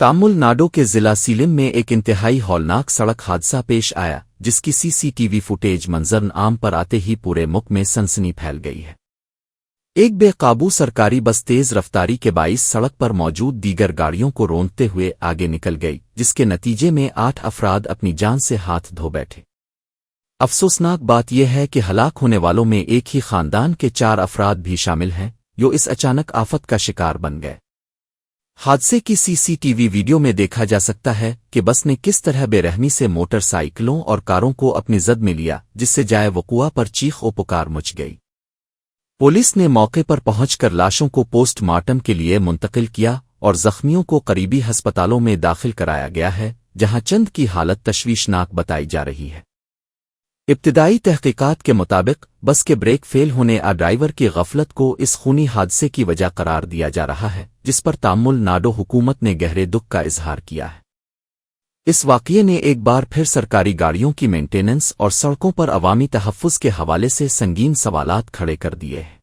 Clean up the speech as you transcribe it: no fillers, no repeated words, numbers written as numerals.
تامل ناڈو کے ضلع سیلم میں ایک انتہائی ہولناک سڑک حادثہ پیش آیا جس کی سی ٹی وی فوٹیج منظر عام پر آتے ہی پورے ملک میں سنسنی پھیل گئی ہے۔ ایک بے قابو سرکاری بس تیز رفتاری کے باعث سڑک پر موجود دیگر گاڑیوں کو روندتے ہوئے آگے نکل گئی، جس کے نتیجے میں 8 افراد اپنی جان سے ہاتھ دھو بیٹھے۔ افسوسناک بات یہ ہے کہ ہلاک ہونے والوں میں ایک ہی خاندان کے 4 افراد بھی شامل ہیں جو اس اچانک آفت کا شکار بن گئے۔ حادثے کی سی ٹی وی ویڈیو میں دیکھا جا سکتا ہے کہ بس نے کس طرح بے رحمی سے موٹر سائیکلوں اور کاروں کو اپنی زد میں لیا، جس سے جائے وقوع پر چیخ و پکار مچ گئی۔ پولیس نے موقع پر پہنچ کر لاشوں کو پوسٹ مارٹم کے لیے منتقل کیا اور زخمیوں کو قریبی ہسپتالوں میں داخل کرایا گیا ہے، جہاں چند کی حالت تشویشناک بتائی جا رہی ہے۔ ابتدائی تحقیقات کے مطابق بس کے بریک فیل ہونے اور ڈرائیور کی غفلت کو اس خونی حادثے کی وجہ قرار دیا جا رہا ہے، جس پر تامل ناڈو حکومت نے گہرے دکھ کا اظہار کیا ہے۔ اس واقعے نے ایک بار پھر سرکاری گاڑیوں کی مینٹیننس اور سڑکوں پر عوامی تحفظ کے حوالے سے سنگین سوالات کھڑے کر دیے ہیں۔